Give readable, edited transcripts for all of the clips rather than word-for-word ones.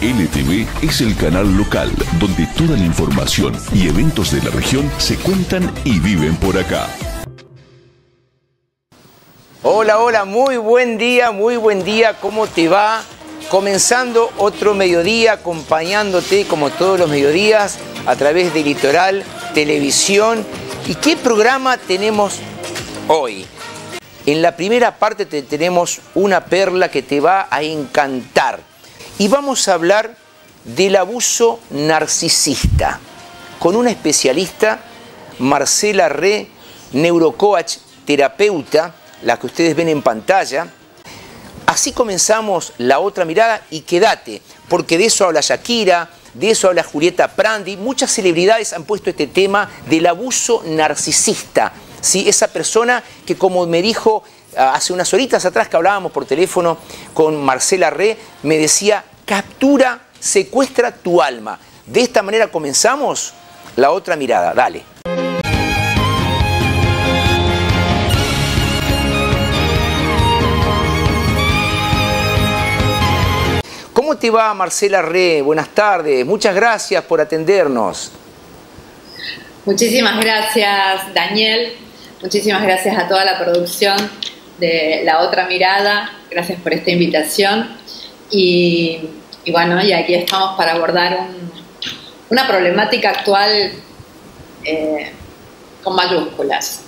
LTV es el canal local donde toda la información y eventos de la región se cuentan y viven por acá. Hola, hola, muy buen día, ¿cómo te va? Comenzando otro mediodía, acompañándote como todos los mediodías a través de Litoral Televisión. ¿Y qué programa tenemos hoy? En la primera parte tenemos una perla que te va a encantar. Y vamos a hablar del abuso narcisista con una especialista, Marcela Re, neurocoach, terapeuta, la que ustedes ven en pantalla. Así comenzamos La Otra Mirada y quédate, porque de eso habla Shakira, de eso habla Julieta Prandi. Muchas celebridades han puesto este tema del abuso narcisista, ¿sí? Esa persona que, como me dijo hace unas horitas atrás que hablábamos por teléfono con Marcela Re, me decía, captura, secuestra tu alma. De esta manera comenzamos La Otra Mirada. Dale. ¿Cómo te va, Marcela Re? Buenas tardes. Muchas gracias por atendernos. Muchísimas gracias, Daniel. Muchísimas gracias a toda la producción de La Otra Mirada. Gracias por esta invitación. Y bueno, y aquí estamos para abordar una problemática actual con mayúsculas.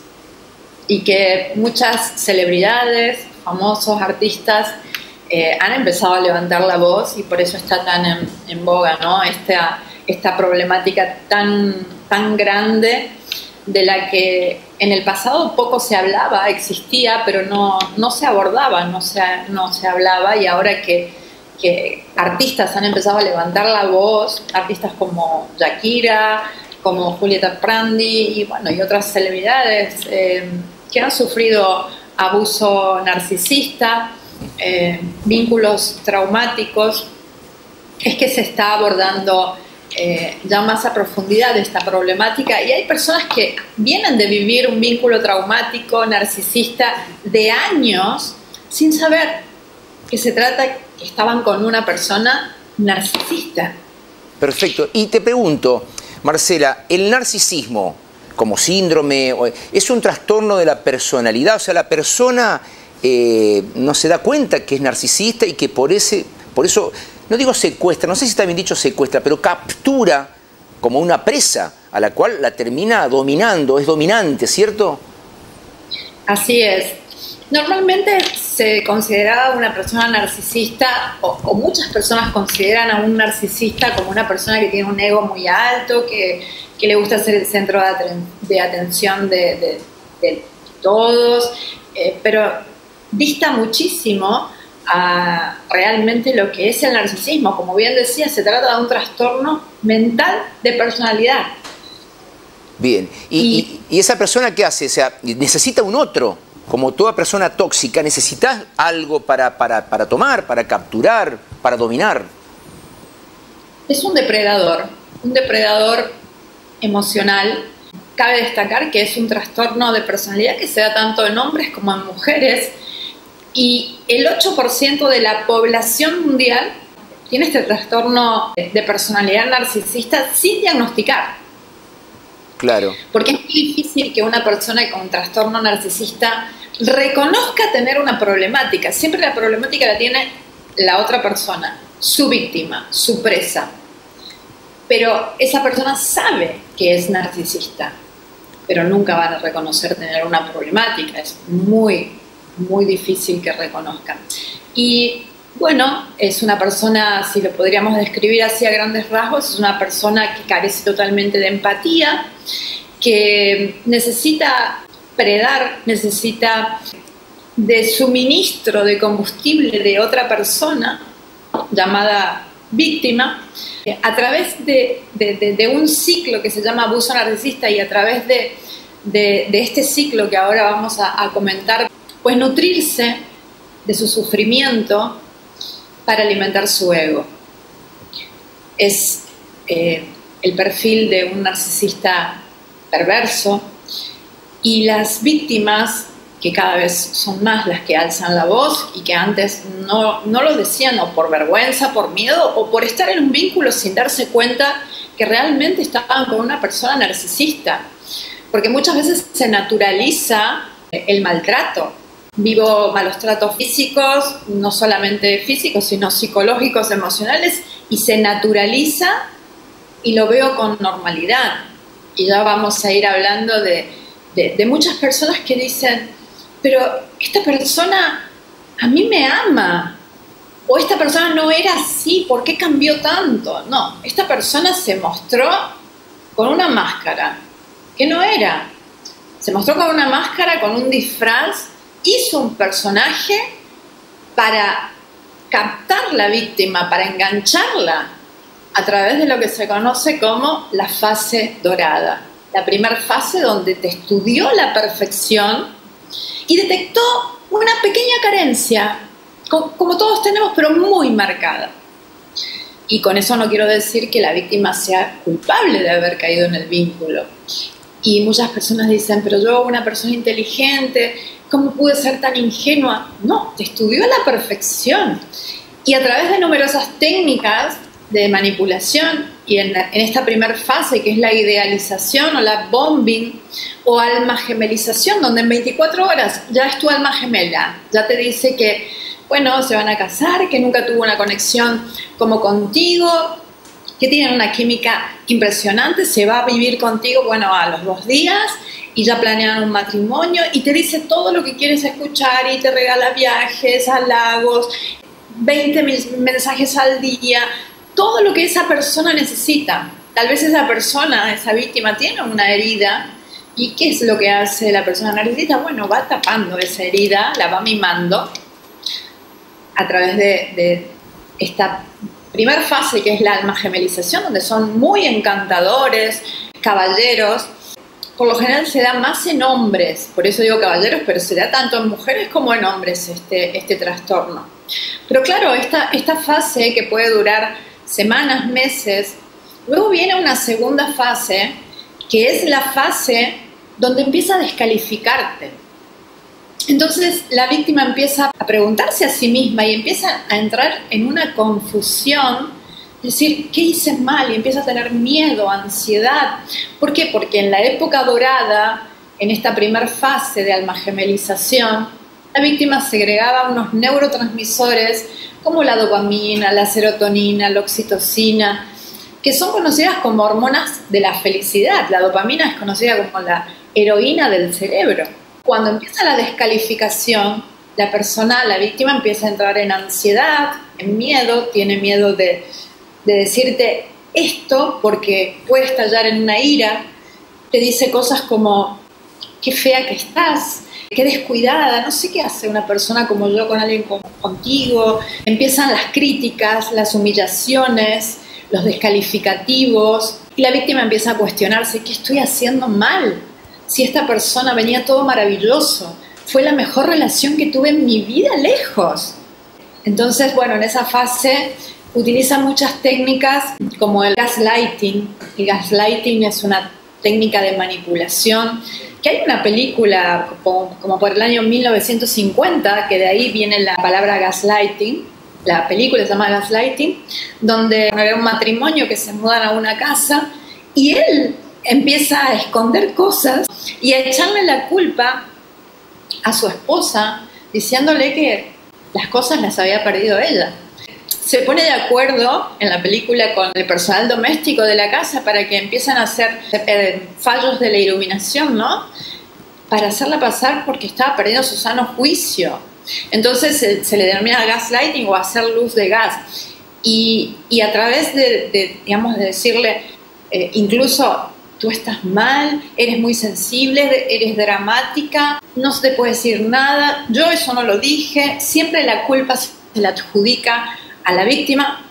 Y que muchas celebridades, famosos, artistas han empezado a levantar la voz y por eso está tan en boga, ¿no? Esta problemática tan grande de la que en el pasado poco se hablaba, existía, pero no se abordaba, no se hablaba, y ahora que artistas han empezado a levantar la voz, artistas como Shakira, como Julieta Prandi y bueno, y otras celebridades que han sufrido abuso narcisista, vínculos traumáticos, es que se está abordando ya más a profundidad esta problemática, y hay personas que vienen de vivir un vínculo traumático narcisista de años sin saber que se trata, que estaban con una persona narcisista. Perfecto. Y te pregunto, Marcela, ¿el narcisismo como síndrome es un trastorno de la personalidad? O sea, la persona no se da cuenta que es narcisista y que por eso, no digo secuestra, no sé si está bien dicho secuestra, pero captura como una presa a la cual la termina dominando, es dominante, ¿cierto? Así es. Normalmente se considera una persona narcisista, o muchas personas consideran a un narcisista como una persona que tiene un ego muy alto, que le gusta ser el centro de atención de todos, pero dista muchísimo a realmente lo que es el narcisismo. Como bien decía, se trata de un trastorno mental de personalidad. Bien, ¿y esa persona qué hace? O sea, necesita un otro. Como toda persona tóxica, necesitas algo para tomar, para capturar, para dominar. Es un depredador emocional. Cabe destacar que es un trastorno de personalidad que se da tanto en hombres como en mujeres, y el 8% de la población mundial tiene este trastorno de personalidad narcisista sin diagnosticar. Claro. Porque es muy difícil que una persona con trastorno narcisista reconozca tener una problemática. Siempre la problemática la tiene la otra persona, su víctima, su presa. Pero esa persona sabe que es narcisista, pero nunca van a reconocer tener una problemática. Es muy difícil que reconozcan. Y bueno, es una persona, si lo podríamos describir así a grandes rasgos, es una persona que carece totalmente de empatía, que necesita predar, necesita de suministro de combustible de otra persona, llamada víctima, a través de un ciclo que se llama abuso narcisista, y a través de este ciclo que ahora vamos a comentar, pues nutrirse de su sufrimiento para alimentar su ego. Es el perfil de un narcisista perverso, y las víctimas que cada vez son más las que alzan la voz y que antes no lo decían o por vergüenza, por miedo o por estar en un vínculo sin darse cuenta que realmente estaban con una persona narcisista. Porque muchas veces se naturaliza el maltrato. Vivo malos tratos físicos, no solamente físicos, sino psicológicos, emocionales, y se naturaliza y lo veo con normalidad. Y ya vamos a ir hablando de muchas personas que dicen, pero esta persona a mí me ama, o esta persona no era así, ¿por qué cambió tanto? No, esta persona se mostró con una máscara, que no era. Se mostró con una máscara, con un disfraz, hizo un personaje para captar la víctima, para engancharla a través de lo que se conoce como la fase dorada. La primera fase donde te estudió la perfección y detectó una pequeña carencia, como todos tenemos, pero muy marcada. Y con eso no quiero decir que la víctima sea culpable de haber caído en el vínculo. Y muchas personas dicen, pero yo, una persona inteligente, ¿cómo pude ser tan ingenua? No, te estudió a la perfección. Y a través de numerosas técnicas de manipulación, y en esta primera fase, que es la idealización o la bombing o alma gemelización, donde en 24 horas ya es tu alma gemela, ya te dice que, bueno, se van a casar, que nunca tuvo una conexión como contigo, que tienen una química impresionante, se va a vivir contigo, bueno, a los 2 días, y ya planean un matrimonio, y te dice todo lo que quieres escuchar, y te regala viajes, halagos, 20 mensajes al día, todo lo que esa persona necesita. Tal vez esa persona, esa víctima, tiene una herida, y ¿qué es lo que hace la persona narcisista? Bueno, va tapando esa herida, la va mimando, a través de esta primera fase, que es la alma gemelización, donde son muy encantadores, caballeros. Por lo general se da más en hombres, por eso digo caballeros, pero se da tanto en mujeres como en hombres este trastorno. Pero claro, esta fase, que puede durar semanas, meses, luego viene una segunda fase, que es la fase donde empieza a descalificarte. Entonces la víctima empieza a preguntarse a sí misma y empieza a entrar en una confusión, es decir, ¿qué hice mal? Y empieza a tener miedo, ansiedad. ¿Por qué? Porque en la época dorada, en esta primera fase de alma gemelización, la víctima segregaba unos neurotransmisores como la dopamina, la serotonina, la oxitocina, que son conocidas como hormonas de la felicidad. La dopamina es conocida como la heroína del cerebro. Cuando empieza la descalificación, la persona, la víctima, empieza a entrar en ansiedad, en miedo, tiene miedo de decirte esto porque puede estallar en una ira, te dice cosas como, qué fea que estás, qué descuidada, no sé qué hace una persona como yo con alguien contigo. Empiezan las críticas, las humillaciones, los descalificativos, y la víctima empieza a cuestionarse, ¿qué estoy haciendo mal? Si esta persona venía todo maravilloso, fue la mejor relación que tuve en mi vida lejos. Entonces, bueno, en esa fase utilizan muchas técnicas como el gaslighting. El gaslighting es una técnica de manipulación, que hay una película como por el año 1950, que de ahí viene la palabra gaslighting. La película se llama Gaslighting, donde hay un matrimonio que se mudan a una casa y él empieza a esconder cosas y a echarle la culpa a su esposa, diciéndole que las cosas las había perdido ella. Se pone de acuerdo en la película con el personal doméstico de la casa para que empiecen a hacer fallos de la iluminación, ¿no? Para hacerla pasar porque estaba perdiendo su sano juicio. Entonces se le denomina gaslighting o hacer luz de gas. Y a través digamos, de decirle, incluso tú estás mal, eres muy sensible, eres dramática, no se te puede decir nada, yo eso no lo dije, siempre la culpa se la adjudica a la víctima.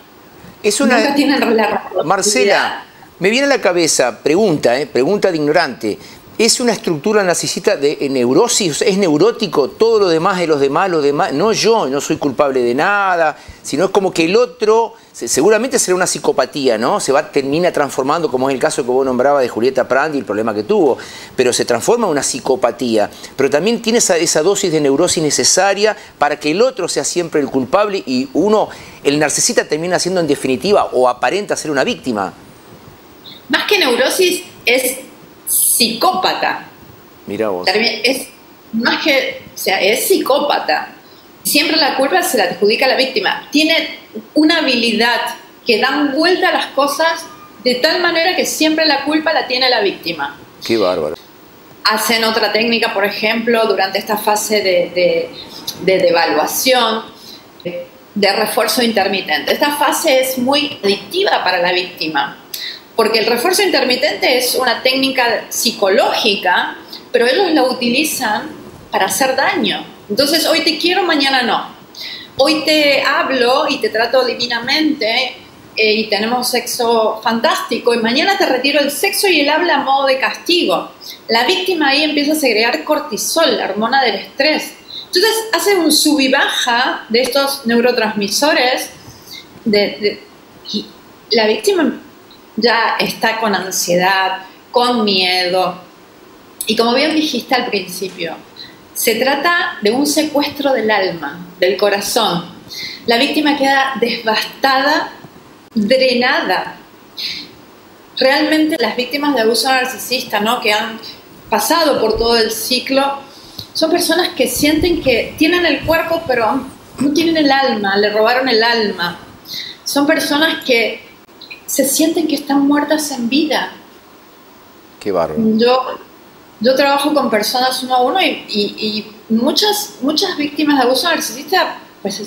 Nunca tienen la responsabilidad. Marcela, me viene a la cabeza, pregunta de ignorante, ¿Es una estructura narcisista de neurosis? ¿Es neurótico? Todo lo demás de los demás, no yo, no soy culpable de nada, sino es como que el otro, seguramente será una psicopatía, ¿no? Termina transformando, como es el caso que vos nombrabas de Julieta Prandi, el problema que tuvo, pero se transforma en una psicopatía. Pero también tiene esa dosis de neurosis necesaria para que el otro sea siempre el culpable y el narcisista termina siendo en definitiva o aparenta ser una víctima. Más que neurosis es psicópata. Mira vos. Es más que, o sea, es psicópata. Siempre la culpa se la adjudica a la víctima. Tiene una habilidad que dan vuelta a las cosas de tal manera que siempre la culpa la tiene la víctima. Qué bárbaro. Hacen otra técnica, por ejemplo, durante esta fase de devaluación, de refuerzo intermitente. Esta fase es muy adictiva para la víctima, porque el refuerzo intermitente es una técnica psicológica, pero ellos la utilizan para hacer daño. Entonces, hoy te quiero, mañana no. Hoy te hablo y te trato divinamente y tenemos sexo fantástico y mañana te retiro el sexo y él habla a modo de castigo. La víctima ahí empieza a segregar cortisol, la hormona del estrés. Entonces, hace un sub y baja de estos neurotransmisores y la víctima ya está con ansiedad, con miedo. Y como bien dijiste al principio, se trata de un secuestro del alma, del corazón. La víctima queda devastada, drenada. Realmente las víctimas de abuso narcisista, ¿no?, que han pasado por todo el ciclo, son personas que sienten que tienen el cuerpo, pero no tienen el alma, le robaron el alma. Son personas que se sienten que están muertas en vida. Qué bárbaro. Yo trabajo con personas uno a uno y muchas víctimas de abuso narcisista pues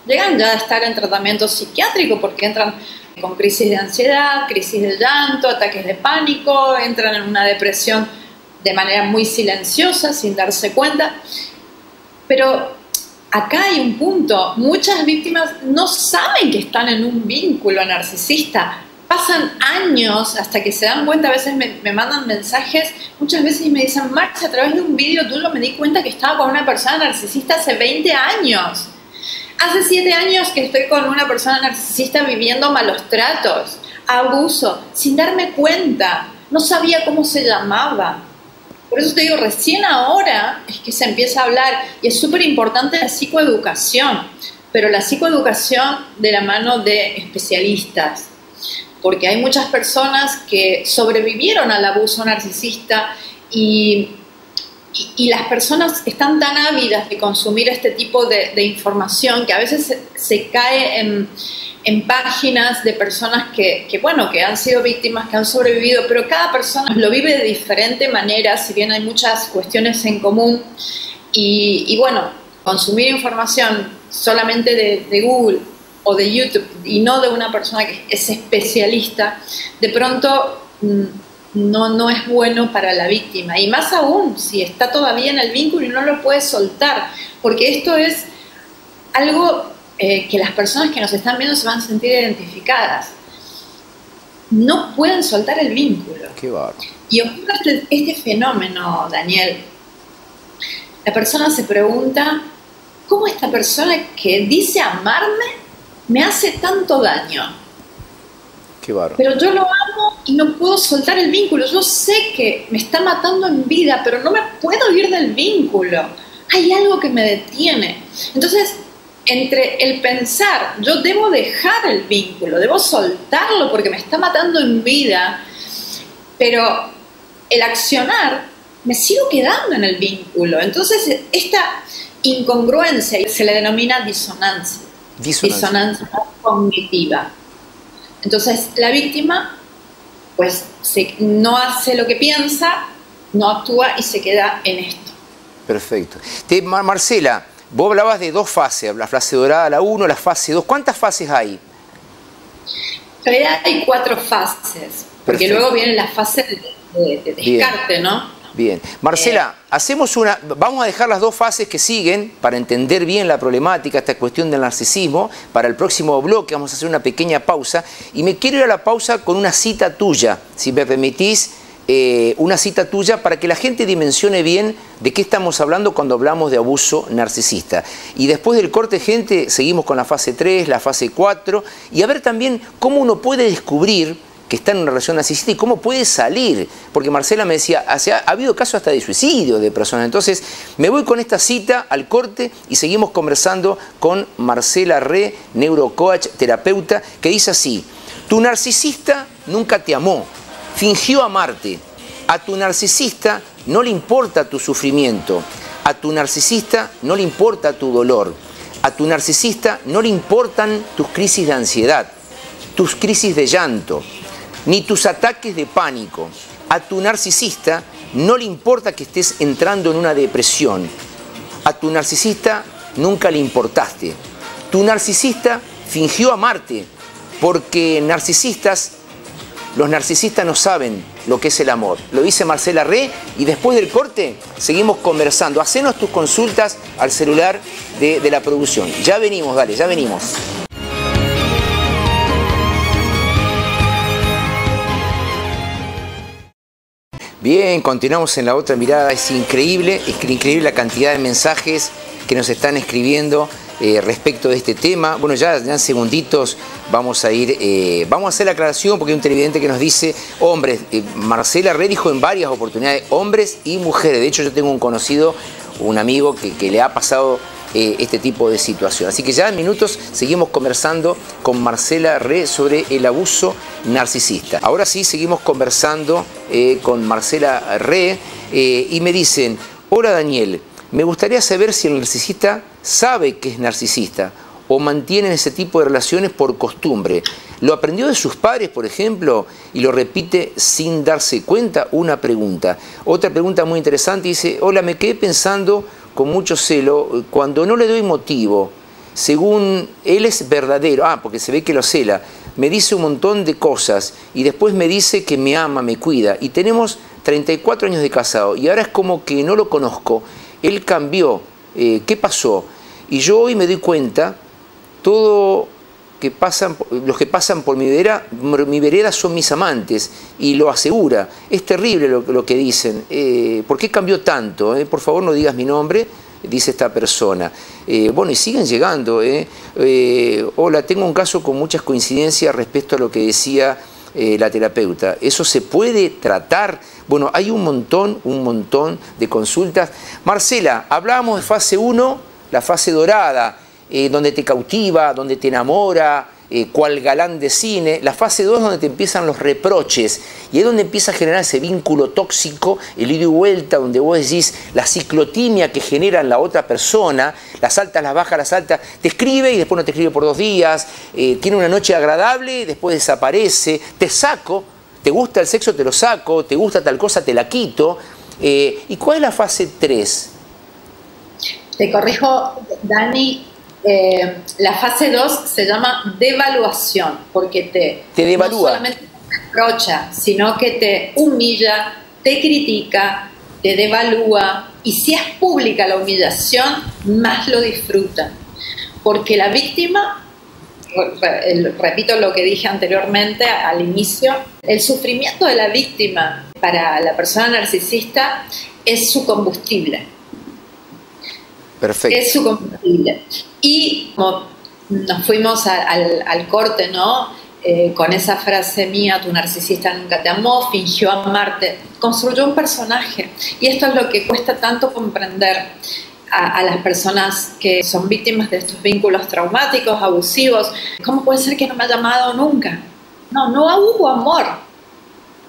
llegan ya a estar en tratamiento psiquiátrico porque entran con crisis de ansiedad, crisis de llanto, ataques de pánico, entran en una depresión de manera muy silenciosa, sin darse cuenta. Pero acá hay un punto, muchas víctimas no saben que están en un vínculo narcisista, pasan años hasta que se dan cuenta, a veces me mandan mensajes, muchas veces y me dicen, Max, a través de un vídeo tuyo me di cuenta que estaba con una persona narcisista hace 20 años. Hace 7 años que estoy con una persona narcisista viviendo malos tratos, abuso, sin darme cuenta, no sabía cómo se llamaba. Por eso te digo, recién ahora es que se empieza a hablar y es súper importante la psicoeducación, pero la psicoeducación de la mano de especialistas, porque hay muchas personas que sobrevivieron al abuso narcisista y las personas están tan ávidas de consumir este tipo de información que a veces se cae en páginas de personas que han sido víctimas, que han sobrevivido, pero cada persona lo vive de diferente manera, si bien hay muchas cuestiones en común. Y bueno, consumir información solamente de Google o de YouTube y no de una persona que es especialista, de pronto no es bueno para la víctima. Y más aún si está todavía en el vínculo y no lo puede soltar, porque esto es algo que las personas que nos están viendo se van a sentir identificadas. No pueden soltar el vínculo. Qué bárbaro. Y ocurre este fenómeno, Daniel. La persona se pregunta, ¿cómo esta persona que dice amarme me hace tanto daño? Qué bárbaro. Pero yo lo amo y no puedo soltar el vínculo. Yo sé que me está matando en vida, pero no me puedo ir del vínculo. Hay algo que me detiene. Entonces, entre el pensar, yo debo dejar el vínculo, debo soltarlo porque me está matando en vida, pero el accionar, me sigo quedando en el vínculo. Entonces, esta incongruencia se le denomina disonancia. Disonancia cognitiva. Entonces, la víctima pues no hace lo que piensa, no actúa y se queda en esto. Perfecto. Marcela, vos hablabas de 2 fases, la fase dorada, la 1, la fase 2. ¿Cuántas fases hay? En realidad hay 4 fases, porque luego viene la fase de descarte, bien, ¿no? Bien. Marcela, vamos a dejar las 2 fases que siguen para entender bien la problemática, esta cuestión del narcisismo. Para el próximo bloque vamos a hacer una pequeña pausa y me quiero ir a la pausa con una cita tuya, si me permitís, una cita tuya para que la gente dimensione bien de qué estamos hablando cuando hablamos de abuso narcisista. Y después del corte, gente, seguimos con la fase 3, la fase 4, y a ver también cómo uno puede descubrir que está en una relación narcisista y cómo puede salir. Porque Marcela me decía, ha habido casos hasta de suicidio de personas. Entonces, me voy con esta cita al corte y seguimos conversando con Marcela Re, neurocoach, terapeuta, que dice así: tu narcisista nunca te amó, fingió amarte. A tu narcisista no le importa tu sufrimiento. A tu narcisista no le importa tu dolor. A tu narcisista no le importan tus crisis de ansiedad, tus crisis de llanto, ni tus ataques de pánico. A tu narcisista no le importa que estés entrando en una depresión. A tu narcisista nunca le importaste. Tu narcisista fingió amarte, porque los narcisistas no saben lo que es el amor. Lo dice Marcela Re, y después del corte seguimos conversando. Hacenos tus consultas al celular de la producción. Ya venimos, dale, ya venimos. Bien, continuamos en La Otra Mirada. Es increíble la cantidad de mensajes que nos están escribiendo respecto de este tema. Bueno, ya en segunditos vamos a hacer la aclaración, porque hay un televidente que nos dice hombres. Marcela Re dijo en varias oportunidades hombres y mujeres. De hecho, yo tengo un conocido, un amigo que le ha pasado este tipo de situación. Así que ya en minutos seguimos conversando con Marcela Re sobre el abuso narcisista. Ahora sí, seguimos conversando con Marcela Re y me dicen: hola Daniel, me gustaría saber si el narcisista sabe que es narcisista o mantiene ese tipo de relaciones por costumbre. ¿Lo aprendió de sus padres, por ejemplo, y lo repite sin darse cuenta? Una pregunta. Otra pregunta muy interesante dice: hola, me quedé pensando con mucho celo cuando no le doy motivo. Según él es verdadero, porque se ve que lo cela, me dice un montón de cosas y después me dice que me ama, me cuida. Y tenemos 34 años de casado y ahora es como que no lo conozco. Él cambió. ¿Qué pasó? Y yo hoy me doy cuenta, los que pasan por mi vereda son mis amantes, y lo asegura. Es terrible lo que dicen. ¿Por qué cambió tanto? Por favor, no digas mi nombre, dice esta persona. Bueno, y siguen llegando. Hola, tengo un caso con muchas coincidencias respecto a lo que decía la terapeuta. ¿Eso se puede tratar? Bueno, hay un montón de consultas. Marcela, hablábamos de fase 1, la fase dorada, donde te cautiva, donde te enamora, cual galán de cine. La fase 2 es donde te empiezan los reproches, y es donde empieza a generar ese vínculo tóxico, el ida y vuelta, donde vos decís la ciclotimia que genera en la otra persona, las altas, las bajas, las altas, te escribe y después no te escribe por 2 días, tiene una noche agradable y después desaparece, te saco, te gusta el sexo, te lo saco, te gusta tal cosa, te la quito. ¿Y cuál es la fase 3? Te corrijo, Dani. La fase 2 se llama devaluación, porque te devalúa. No solamente te reprocha, sino que te humilla, te critica, te devalúa, y si es pública la humillación, más lo disfrutan. Porque la víctima, repito lo que dije anteriormente al inicio, el sufrimiento de la víctima para la persona narcisista es su combustible. Perfecto. Es su combustible. Y como nos fuimos al corte, ¿no? Con esa frase mía: tu narcisista nunca te amó, fingió amarte, construyó un personaje. Y esto es lo que cuesta tanto comprender a las personas que son víctimas de estos vínculos traumáticos, abusivos. ¿Cómo puede ser que no me ha llamado nunca? No hubo amor.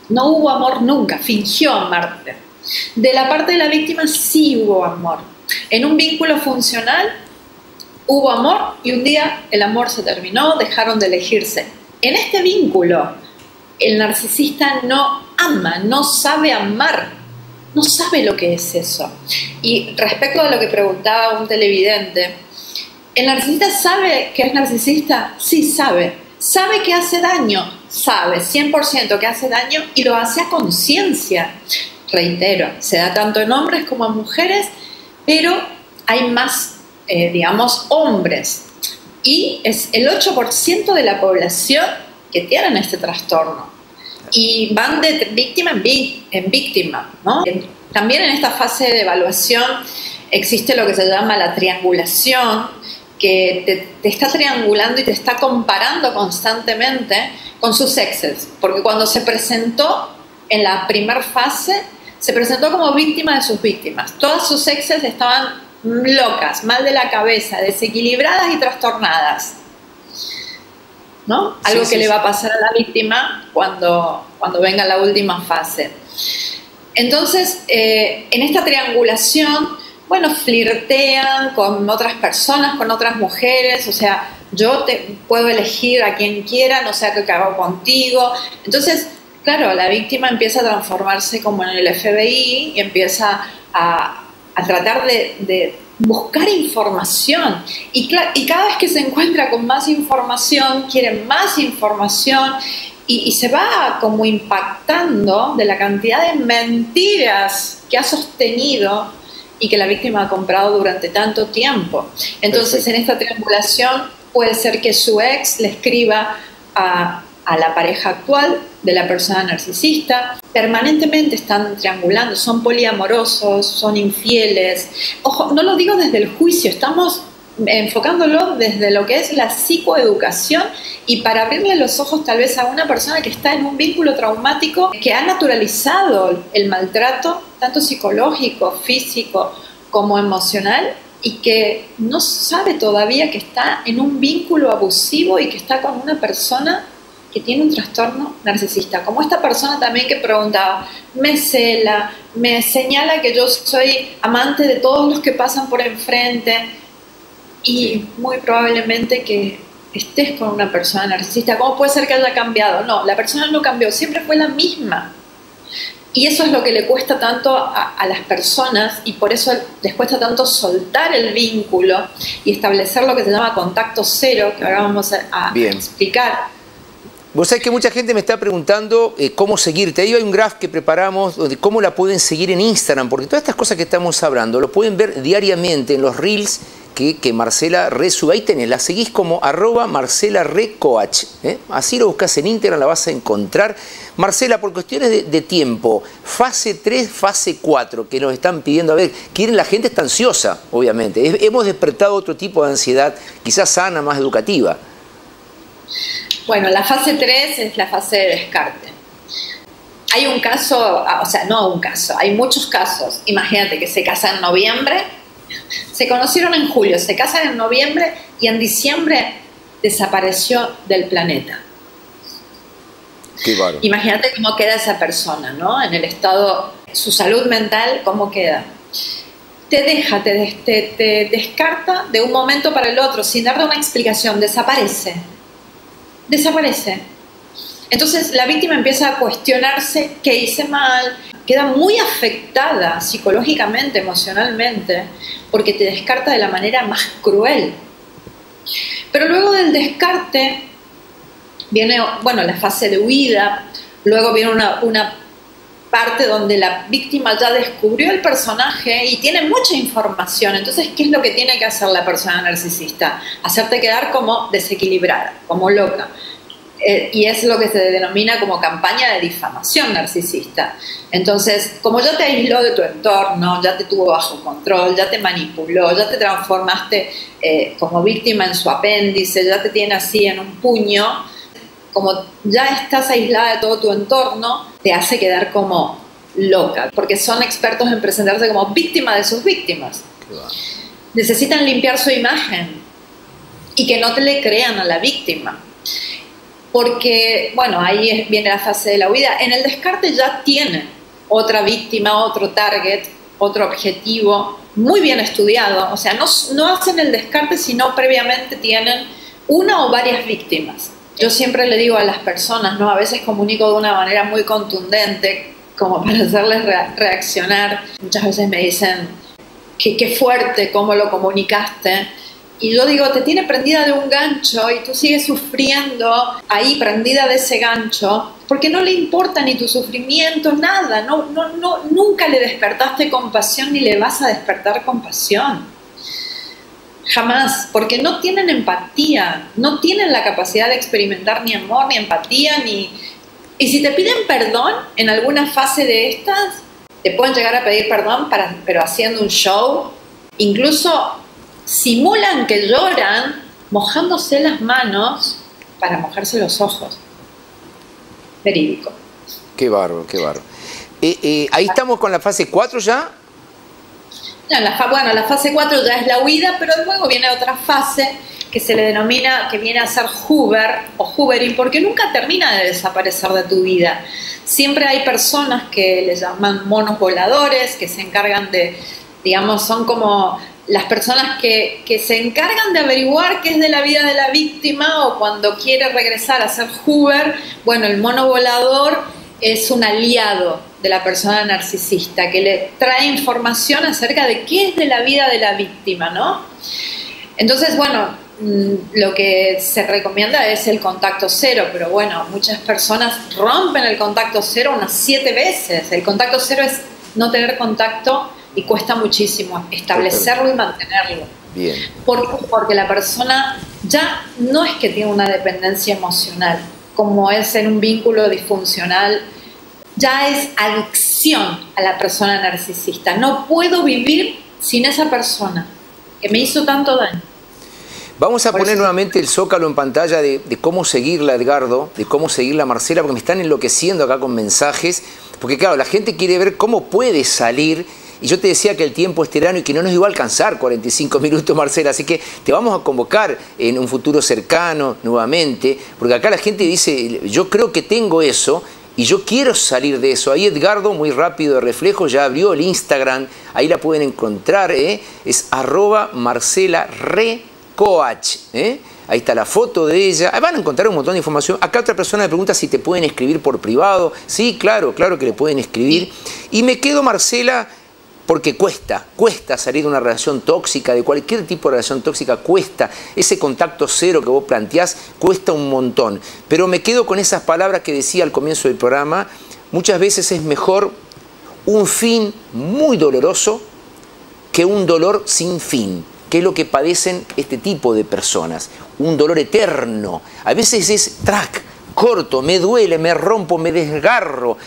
No hubo amor nunca, fingió amarte. De la parte de la víctima sí hubo amor. En un vínculo funcional hubo amor, y un día el amor se terminó, dejaron de elegirse. En este vínculo, el narcisista no ama, no sabe amar, no sabe lo que es eso. Y respecto a lo que preguntaba un televidente, ¿el narcisista sabe que es narcisista? Sí, sabe. Sabe que hace daño, sabe 100% que hace daño, y lo hace a conciencia. Reitero, se da tanto en hombres como en mujeres, pero hay más, digamos, hombres. Y es el 8% de la población que tienen este trastorno. y van de víctima en víctima, ¿no? También en esta fase de evaluación existe lo que se llama la triangulación, que te está triangulando y te está comparando constantemente con sus exes, porque cuando se presentó en la primera fase, se presentó como víctima de sus víctimas. Todas sus exes estaban locas, mal de la cabeza, desequilibradas y trastornadas, ¿no? Algo que le va a pasar a la víctima cuando venga la última fase. Entonces, en esta triangulación, bueno, flirtean con otras personas, con otras mujeres, o sea, yo puedo elegir a quien quiera, no sé qué hago contigo. Entonces, claro, la víctima empieza a transformarse como en el FBI y empieza a tratar de buscar información. Y cada vez que se encuentra con más información, quiere más información y se va como impactando de la cantidad de mentiras que ha sostenido y que la víctima ha comprado durante tanto tiempo. Entonces, en esta triangulación puede ser que su ex le escriba a la pareja actual de la persona narcisista. Permanentemente están triangulando, son poliamorosos, son infieles. Ojo, no lo digo desde el juicio, estamos enfocándolo desde lo que es la psicoeducación y para abrirle los ojos tal vez a una persona que está en un vínculo traumático, que ha naturalizado el maltrato, tanto psicológico, físico como emocional, y que no sabe todavía que está en un vínculo abusivo y que está con una persona que tiene un trastorno narcisista. Como esta persona también que preguntaba, me cela, me señala que yo soy amante de todos los que pasan por enfrente, y muy probablemente que estés con una persona narcisista. ¿Cómo puede ser que haya cambiado? No, la persona no cambió, siempre fue la misma. Y eso es lo que le cuesta tanto a las personas, y por eso les cuesta tanto soltar el vínculo y establecer lo que se llama contacto cero, que ahora vamos a explicar. Vos sabés que mucha gente me está preguntando cómo seguirte. Ahí hay un graph que preparamos de cómo la pueden seguir en Instagram, porque todas estas cosas que estamos hablando lo pueden ver diariamente en los reels que Marcela Re sube. Ahí tenés, la seguís como @MarcelaReCoach. Así lo buscas en Instagram, la vas a encontrar. Marcela, por cuestiones de tiempo, fase 3, fase 4, que nos están pidiendo, a ver, la gente está ansiosa, obviamente. Hemos despertado otro tipo de ansiedad, quizás sana, más educativa. Bueno, la fase 3 es la fase de descarte. Hay un caso, o sea, no un caso, hay muchos casos. Imagínate que se casan en noviembre, se conocieron en julio, se casan en noviembre y en diciembre desapareció del planeta. Qué bárbaro. Imagínate cómo queda esa persona, ¿no? En el estado, su salud mental, ¿cómo queda? Te deja, te descarta de un momento para el otro, sin darle una explicación, desaparece. Desaparece. Entonces la víctima empieza a cuestionarse qué hice mal, queda muy afectada psicológicamente, emocionalmente, porque te descarta de la manera más cruel. Pero luego del descarte viene, bueno, la fase de huida, luego viene una parte donde la víctima ya descubrió el personaje y tiene mucha información. Entonces, ¿qué es lo que tiene que hacer la persona narcisista? Hacerte quedar como desequilibrada, como loca. Y es lo que se denomina como campaña de difamación narcisista. Entonces, como ya te aisló de tu entorno, ya te tuvo bajo control, ya te manipuló, ya te transformaste como víctima en su apéndice, ya te tiene así en un puño, como ya estás aislada de todo tu entorno, te hace quedar como loca, porque son expertos en presentarse como víctima de sus víctimas. Necesitan limpiar su imagen y que no te le crean a la víctima. Porque, bueno, ahí viene la fase de la huida. En el descarte ya tienen otra víctima, otro target, otro objetivo muy bien estudiado. O sea, no hacen el descarte, sino previamente tienen una o varias víctimas. Yo siempre le digo a las personas, ¿no? A veces comunico de una manera muy contundente, como para hacerles reaccionar. Muchas veces me dicen, qué fuerte, cómo lo comunicaste. Y yo digo, te tiene prendida de un gancho y tú sigues sufriendo ahí prendida de ese gancho porque no le importa ni tu sufrimiento, nada. Nunca le despertaste compasión ni le vas a despertar compasión. Jamás, porque no tienen empatía, no tienen la capacidad de experimentar ni amor, ni empatía, Y si te piden perdón en alguna fase de estas, te pueden llegar a pedir perdón, pero haciendo un show. Incluso simulan que lloran mojándose las manos para mojarse los ojos. Verídico. Qué bárbaro, qué bárbaro. Ahí estamos con la fase 4 ya. No, la fase 4 ya es la huida, pero luego viene otra fase que se le denomina, que viene a ser hover o hovering, porque nunca termina de desaparecer de tu vida. Siempre hay personas que le llaman monos voladores, que se encargan de, digamos, son como las personas que se encargan de averiguar qué es de la vida de la víctima, o cuando quiere regresar a ser hover, bueno, el mono volador es un aliado de la persona narcisista, que le trae información acerca de qué es de la vida de la víctima, ¿no? Entonces, bueno, lo que se recomienda es el contacto cero, pero bueno, muchas personas rompen el contacto cero unas 7 veces. El contacto cero es no tener contacto y cuesta muchísimo establecerlo y mantenerlo. Bien. Porque la persona ya no es que tiene una dependencia emocional, como es en un vínculo disfuncional, ya es adicción a la persona narcisista. No puedo vivir sin esa persona que me hizo tanto daño. Vamos a poner nuevamente el zócalo en pantalla de cómo seguirla, Edgardo, de cómo seguirla, Marcela, porque me están enloqueciendo acá con mensajes. Porque claro, la gente quiere ver cómo puede salir. Y yo te decía que el tiempo es tirano y que no nos iba a alcanzar 45 minutos, Marcela. Así que te vamos a convocar en un futuro cercano nuevamente. Porque acá la gente dice, yo creo que tengo eso y yo quiero salir de eso. Ahí Edgardo, muy rápido de reflejo, ya abrió el Instagram. Ahí la pueden encontrar. Es @MarcelaReCoach. Ahí está la foto de ella. Van a encontrar un montón de información. Acá otra persona me pregunta si te pueden escribir por privado. Sí, claro, claro que le pueden escribir. Y me quedo, Marcela, porque cuesta salir de una relación tóxica, de cualquier tipo de relación tóxica, cuesta. Ese contacto cero que vos planteás cuesta un montón. Pero me quedo con esas palabras que decía al comienzo del programa. Muchas veces es mejor un fin muy doloroso que un dolor sin fin, que es lo que padecen este tipo de personas. Un dolor eterno. A veces es corto, me duele, me rompo, me desgarro,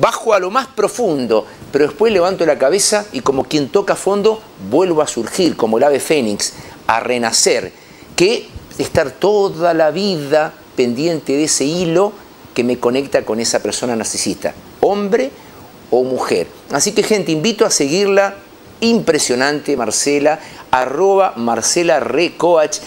bajo a lo más profundo, pero después levanto la cabeza y como quien toca fondo, vuelvo a surgir, como el ave fénix, a renacer, que estar toda la vida pendiente de ese hilo que me conecta con esa persona narcisista, hombre o mujer. Así que, gente, invito a seguirla, impresionante, Marcela, @MarcelaReCoach.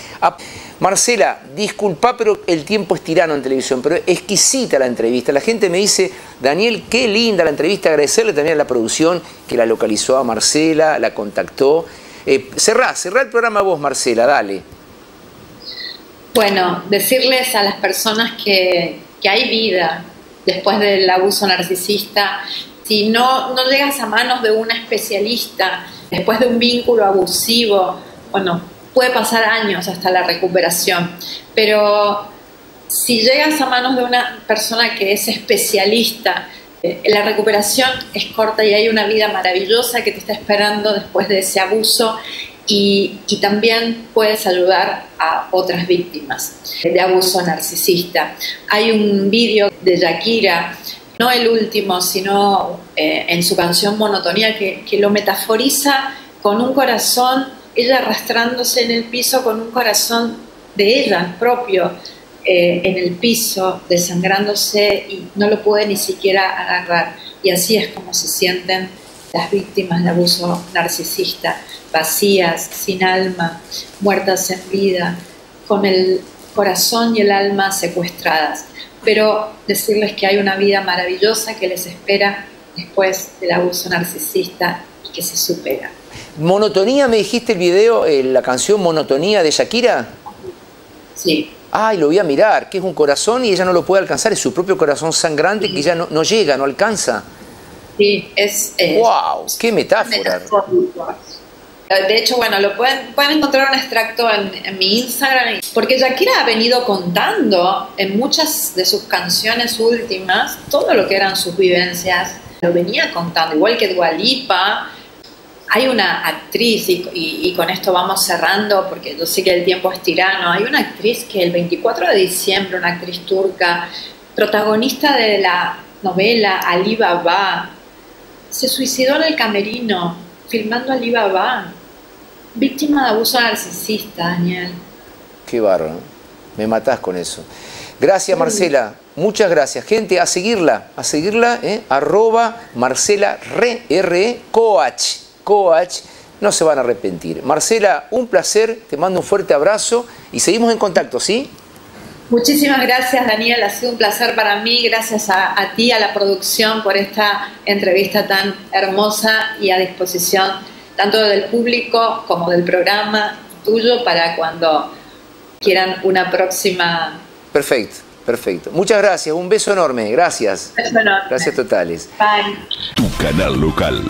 Marcela, disculpa, pero el tiempo es tirano en televisión, pero exquisita la entrevista. La gente me dice, Daniel, qué linda la entrevista, agradecerle también a la producción que la localizó a Marcela, la contactó. Cerrá el programa vos, Marcela, dale. Bueno, decirles a las personas que hay vida después del abuso narcisista. Si no llegas a manos de una especialista después de un vínculo abusivo, bueno, puede pasar años hasta la recuperación, pero si llegas a manos de una persona que es especialista, la recuperación es corta y hay una vida maravillosa que te está esperando después de ese abuso, y también puedes ayudar a otras víctimas de abuso narcisista. Hay un vídeo de Shakira, no el último, sino en su canción Monotonía, que lo metaforiza con un corazón, ella arrastrándose en el piso con un corazón de ella propio en el piso, desangrándose, y no lo puede ni siquiera agarrar. Y así es como se sienten las víctimas de abuso narcisista, vacías, sin alma, muertas en vida, con el corazón y el alma secuestradas. Pero decirles que hay una vida maravillosa que les espera después del abuso narcisista y que se supera. Monotonía, me dijiste el video, la canción Monotonía de Shakira. Sí. Ay, lo voy a mirar, que es un corazón y ella no lo puede alcanzar, es su propio corazón sangrante, sí, que ella no llega, no alcanza. Sí, es ¡wow! ¡Qué metáfora! De hecho, bueno, lo pueden encontrar un extracto en mi Instagram, porque Shakira ha venido contando en muchas de sus canciones últimas todo lo que eran sus vivencias, lo venía contando, igual que Dua Lipa. Hay una actriz, y con esto vamos cerrando porque yo sé que el tiempo es tirano, hay una actriz que el 24 de diciembre, una actriz turca, protagonista de la novela Ali Baba, se suicidó en el camerino filmando Ali Baba, víctima de abuso narcisista, Daniel. Qué bárbaro, me matás con eso. Gracias, Marcela, muchas gracias. Gente, a seguirla, arroba Marcela Coach, no se van a arrepentir. Marcela, un placer, te mando un fuerte abrazo y seguimos en contacto, ¿sí? Muchísimas gracias, Daniel, ha sido un placer para mí, gracias a ti, a la producción, por esta entrevista tan hermosa y a disposición tanto del público como del programa tuyo para cuando quieran una próxima. Perfecto, perfecto. Muchas gracias, un beso enorme, gracias. Beso enorme. Gracias totales. Bye. Tu canal local.